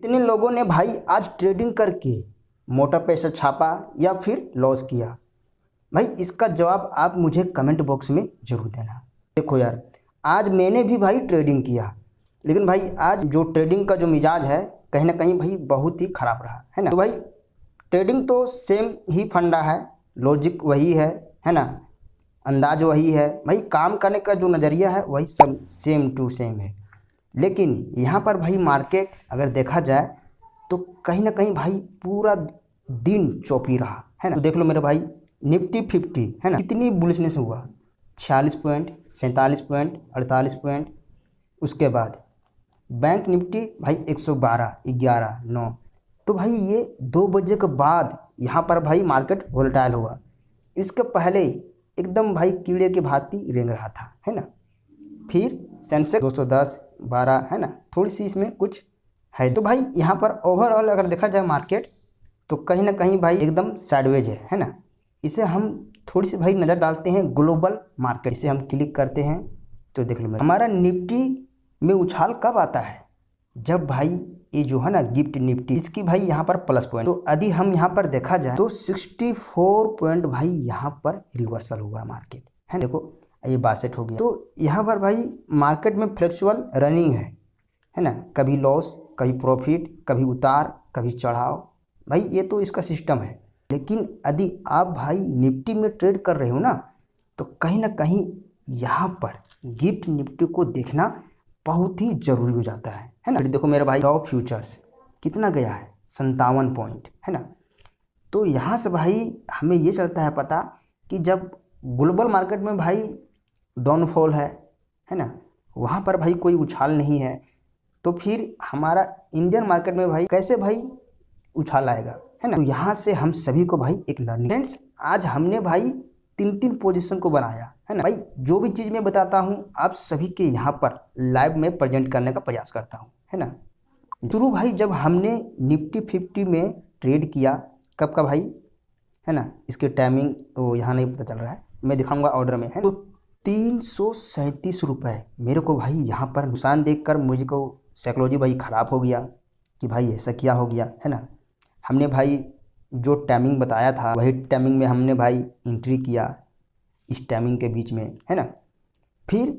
कितने लोगों ने भाई आज ट्रेडिंग करके मोटा पैसा छापा या फिर लॉस किया? भाई इसका जवाब आप मुझे कमेंट बॉक्स में ज़रूर देना। देखो यार, आज मैंने भी भाई ट्रेडिंग किया, लेकिन भाई आज जो ट्रेडिंग का जो मिजाज है कहीं ना कहीं भाई बहुत ही ख़राब रहा है ना। तो भाई ट्रेडिंग तो सेम ही फंडा है, लॉजिक वही है ना, अंदाज वही है भाई, काम करने का जो नज़रिया है वही सब सेम टू सेम है। लेकिन यहाँ पर भाई मार्केट अगर देखा जाए तो कहीं ना कहीं भाई पूरा दिन चौपी रहा है ना। तो देख लो मेरे भाई, निफ्टी 50 है ना, कितनी बुलिशनेस हुआ, 46 पॉइंट, 47 पॉइंट, 48 पॉइंट। उसके बाद बैंक निफ्टी भाई 112, 11, 9। तो भाई ये 2 बजे के बाद यहाँ पर भाई मार्केट वोलेटाइल हुआ। इसके पहले एकदम भाई कीड़े की भांति रेंग रहा था है ना। फिर सेंसेक्स 210, 12 है ना, थोड़ी सी इसमें कुछ है। तो भाई यहाँ पर ओवरऑल अगर देखा जाए मार्केट तो कहीं ना कहीं भाई एकदम साइडवेज है ना। इसे हम थोड़ी सी भाई नज़र डालते हैं ग्लोबल मार्केट, इसे हम क्लिक करते हैं तो देख लो हमारा निफ्टी में उछाल कब आता है, जब भाई ये जो है ना गिफ्ट निफ्टी, इसकी भाई यहाँ पर प्लस पॉइंट। तो यदि हम यहाँ पर देखा जाए तो 64 पॉइंट भाई यहाँ पर रिवर्सल हुआ मार्केट है। देखो ये 62 हो गया। तो यहाँ पर भाई मार्केट में फ्लेक्चुअल रनिंग है ना, कभी लॉस, कभी प्रॉफिट, कभी उतार, कभी चढ़ाव, भाई ये तो इसका सिस्टम है। लेकिन यदि आप भाई निफ्टी में ट्रेड कर रहे हो ना तो कहीं ना कहीं यहाँ पर गिफ्ट निफ्टी को देखना बहुत ही ज़रूरी हो जाता है ना। देखो मेरे भाई डॉव फ्यूचर्स कितना गया है, 57 पॉइंट है ना। तो यहाँ से भाई हमें ये चलता है पता कि जब ग्लोबल मार्केट में भाई डाउनफॉल है ना, वहाँ पर भाई कोई उछाल नहीं है, तो फिर हमारा इंडियन मार्केट में भाई कैसे भाई उछाल आएगा है ना। तो यहाँ से हम सभी को भाई एक लर्निंग, फ्रेंड्स आज हमने भाई 3 पोजीशन को बनाया है ना। भाई जो भी चीज़ मैं बताता हूँ आप सभी के यहाँ पर लाइव में प्रेजेंट करने का प्रयास करता हूँ है ना। शुरू भाई जब हमने निफ्टी 50 में ट्रेड किया, कब का भाई है ना, इसके टाइमिंग तो यहाँ नहीं पता चल रहा है, मैं दिखाऊंगा ऑर्डर में है। तो 337 रुपये मेरे को भाई यहाँ पर नुकसान देखकर मुझे को साइकोलॉजी भाई ख़राब हो गया कि भाई ऐसा क्या हो गया है ना। हमने भाई जो टाइमिंग बताया था वही टाइमिंग में हमने भाई एंट्री किया, इस टाइमिंग के बीच में है ना। फिर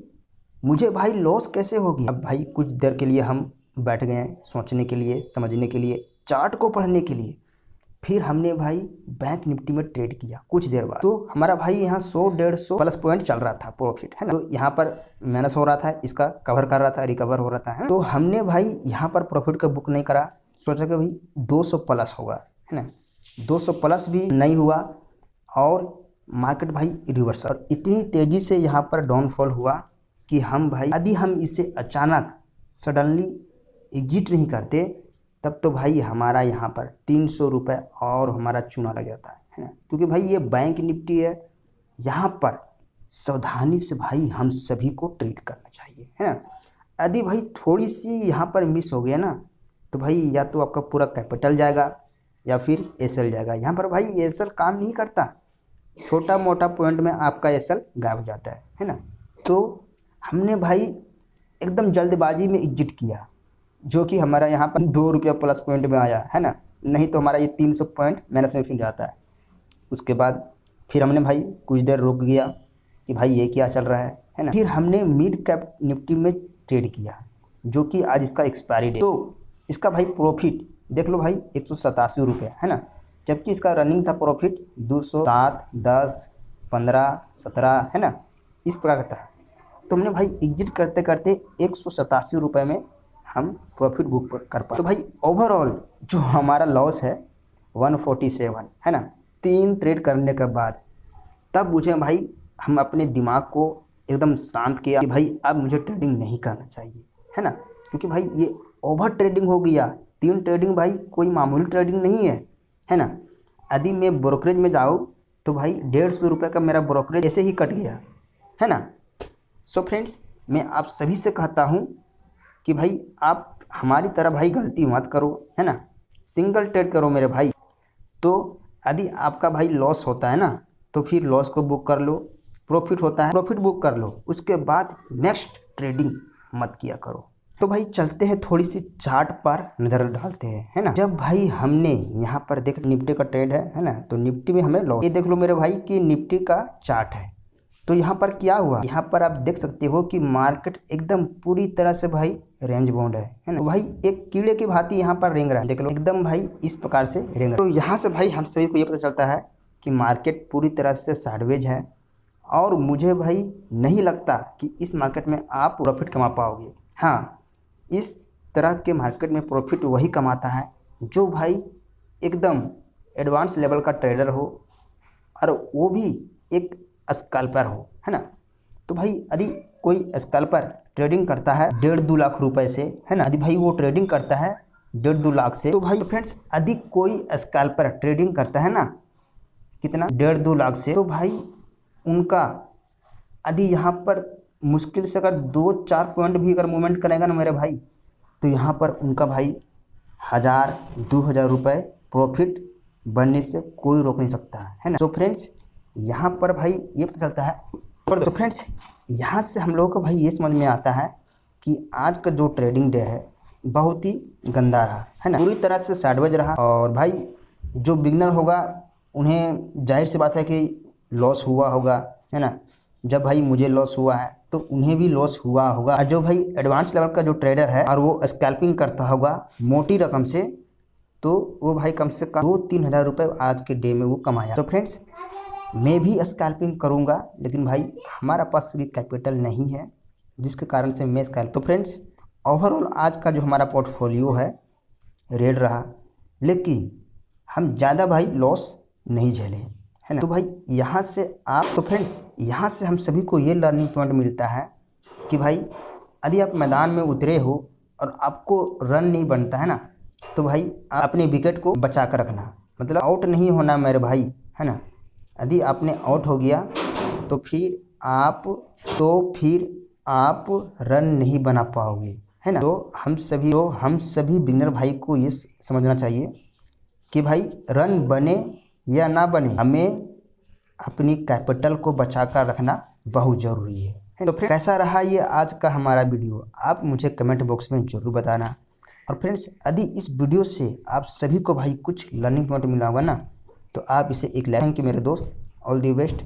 मुझे भाई लॉस कैसे हो गया। अब भाई कुछ देर के लिए हम बैठ गए सोचने के लिए, समझने के लिए, चार्ट को पढ़ने के लिए। फिर हमने भाई बैंक निफ्टी में ट्रेड किया कुछ देर बाद, तो हमारा भाई यहाँ 100-150 प्लस पॉइंट चल रहा था प्रॉफिट है ना। तो यहाँ पर माइनस हो रहा था, इसका कवर कर रहा था, रिकवर हो रहा था है। तो हमने भाई यहाँ पर प्रॉफिट का बुक नहीं करा, सोचा कि भाई 200 प्लस होगा है ना। 200 प्लस भी नहीं हुआ और मार्केट भाई रिवर्सल, और इतनी तेज़ी से यहाँ पर डाउनफॉल हुआ कि हम भाई यदि हम इसे अचानक सडनली एग्जिट नहीं करते तब तो भाई हमारा यहाँ पर 300 रुपये और हमारा चूना लग जाता है ना। क्योंकि भाई ये बैंक निफ्टी है, यहाँ पर सावधानी से भाई हम सभी को ट्रेड करना चाहिए है ना। यदि भाई थोड़ी सी यहाँ पर मिस हो गया ना तो भाई या तो आपका पूरा कैपिटल जाएगा या फिर एसएल जाएगा। यहाँ पर भाई एसएल काम नहीं करता, छोटा मोटा पॉइंट में आपका एसएल गायब हो जाता है ना। तो हमने भाई एकदम जल्दबाजी में एग्जिट किया, जो कि हमारा यहाँ पर 2 रुपया प्लस पॉइंट में आया है ना, नहीं तो हमारा ये 300 पॉइंट माइनस में फिर जाता है। उसके बाद फिर हमने भाई कुछ देर रुक गया कि भाई ये क्या चल रहा है ना। फिर हमने मिड कैप निफ्टी में ट्रेड किया, जो कि आज इसका एक्सपायरी डेट। तो इसका भाई प्रॉफिट देख लो भाई 187 रुपये है ना, जबकि इसका रनिंग था प्रॉफिट 207, 10, 15, 17 है ना, इस प्रकार का था। तो हमने भाई एग्जिट करते करते 187 रुपये में हम प्रॉफिट बुक कर पाए। तो भाई ओवरऑल जो हमारा लॉस है 147 है ना, 3 ट्रेड करने के बाद। तब मुझे भाई हम अपने दिमाग को एकदम शांत किया कि भाई अब मुझे ट्रेडिंग नहीं करना चाहिए है ना, क्योंकि भाई ये ओवर ट्रेडिंग हो गया। 3 ट्रेडिंग भाई कोई मामूली ट्रेडिंग नहीं है ना। यदि मैं ब्रोकरेज में जाऊँ तो भाई 150 रुपये का मेरा ब्रोकरेज ऐसे ही कट गया है ना। सो फ्रेंड्स मैं आप सभी से कहता हूँ कि भाई आप हमारी तरह भाई गलती मत करो है ना, सिंगल ट्रेड करो मेरे भाई। तो यदि आपका भाई लॉस होता है ना तो फिर लॉस को बुक कर लो, प्रॉफिट होता है प्रॉफिट बुक कर लो, उसके बाद नेक्स्ट ट्रेडिंग मत किया करो तो भाई चलते हैं थोड़ी सी चार्ट पर नज़र डालते हैं, है ना। जब भाई हमने यहाँ पर देख निफ्टी का ट्रेड है ना, तो निफ्टी में हमें लॉस, ये देख लो मेरे भाई कि निफ्टी का चार्ट है। तो यहाँ पर क्या हुआ, यहाँ पर आप देख सकते हो कि मार्केट एकदम पूरी तरह से भाई रेंज बाउंड है ना। तो भाई एक कीड़े की भांति यहाँ पर रेंग रहा है, देख लो एकदम भाई इस प्रकार से रेंग रहा है। तो यहाँ से भाई हम सभी को ये पता चलता है कि मार्केट पूरी तरह से साइडवेज है, और मुझे भाई नहीं लगता कि इस मार्केट में आप प्रॉफिट कमा पाओगे। हाँ, इस तरह के मार्केट में प्रॉफिट वही कमाता है जो भाई एकदम एडवांस लेवल का ट्रेडर हो, और वो भी एक स्कैल्पर हो, है ना। तो भाई यदि कोई स्कैल्पर ट्रेडिंग करता है 1.5-2 लाख रुपए से, है ना, यदि भाई वो ट्रेडिंग करता है 1.5-2 लाख से, तो भाई फ्रेंड्स यदि कोई स्कैल्पर ट्रेडिंग करता है ना कितना 1.5-2 लाख से, तो भाई उनका यदि यहाँ पर मुश्किल से अगर 2-4 पॉइंट भी अगर मूवमेंट करेगा ना मेरे भाई, तो यहाँ पर उनका भाई 1000-2000 रुपये प्रॉफिट बनने से कोई रोक नहीं सकता है ना। तो फ्रेंड्स यहाँ पर भाई ये पता चलता है। तो फ्रेंड्स यहाँ से हम लोगों को भाई ये समझ में आता है कि आज का जो ट्रेडिंग डे है बहुत ही गंदा रहा, है ना, पूरी तरह से साइडवेज रहा। और भाई जो बिगनर होगा उन्हें जाहिर सी बात है कि लॉस हुआ होगा, है ना। जब भाई मुझे लॉस हुआ है तो उन्हें भी लॉस हुआ होगा। और जो भाई एडवांस लेवल का जो ट्रेडर है और वो स्कैल्पिंग करता होगा मोटी रकम से, तो वो भाई कम से कम 2-3 हज़ार रुपये आज के डे में वो कमाया। तो फ्रेंड्स मैं भी स्कैल्पिंग करूंगा, लेकिन भाई हमारा पास भी कैपिटल नहीं है जिसके कारण से मैं स्कैल्प। तो फ्रेंड्स ओवरऑल आज का जो हमारा पोर्टफोलियो है रेड रहा, लेकिन हम ज़्यादा भाई लॉस नहीं झेले, है ना। तो भाई यहाँ से आप, तो फ्रेंड्स यहाँ से हम सभी को ये लर्निंग पॉइंट मिलता है कि भाई यदि आप मैदान में उतरे हो और आपको रन नहीं बनता है ना, तो भाई आप अपने विकेट को बचा कर रखना, मतलब आउट नहीं होना मेरे भाई, है ना। यदि आपने आउट हो गया तो फिर आप रन नहीं बना पाओगे, है ना। तो हम सभी बिगिनर भाई को ये समझना चाहिए कि भाई रन बने या ना बने, हमें अपनी कैपिटल को बचा कर रखना बहुत ज़रूरी है। तो फ्रेंड्स कैसा रहा ये आज का हमारा वीडियो, आप मुझे कमेंट बॉक्स में ज़रूर बताना। और फ्रेंड्स यदि इस वीडियो से आप सभी को भाई कुछ लर्निंग पॉइंट मिला होगा ना, तो आप इसे एक लाइक। थैंक यू मेरे दोस्त, ऑल दी बेस्ट।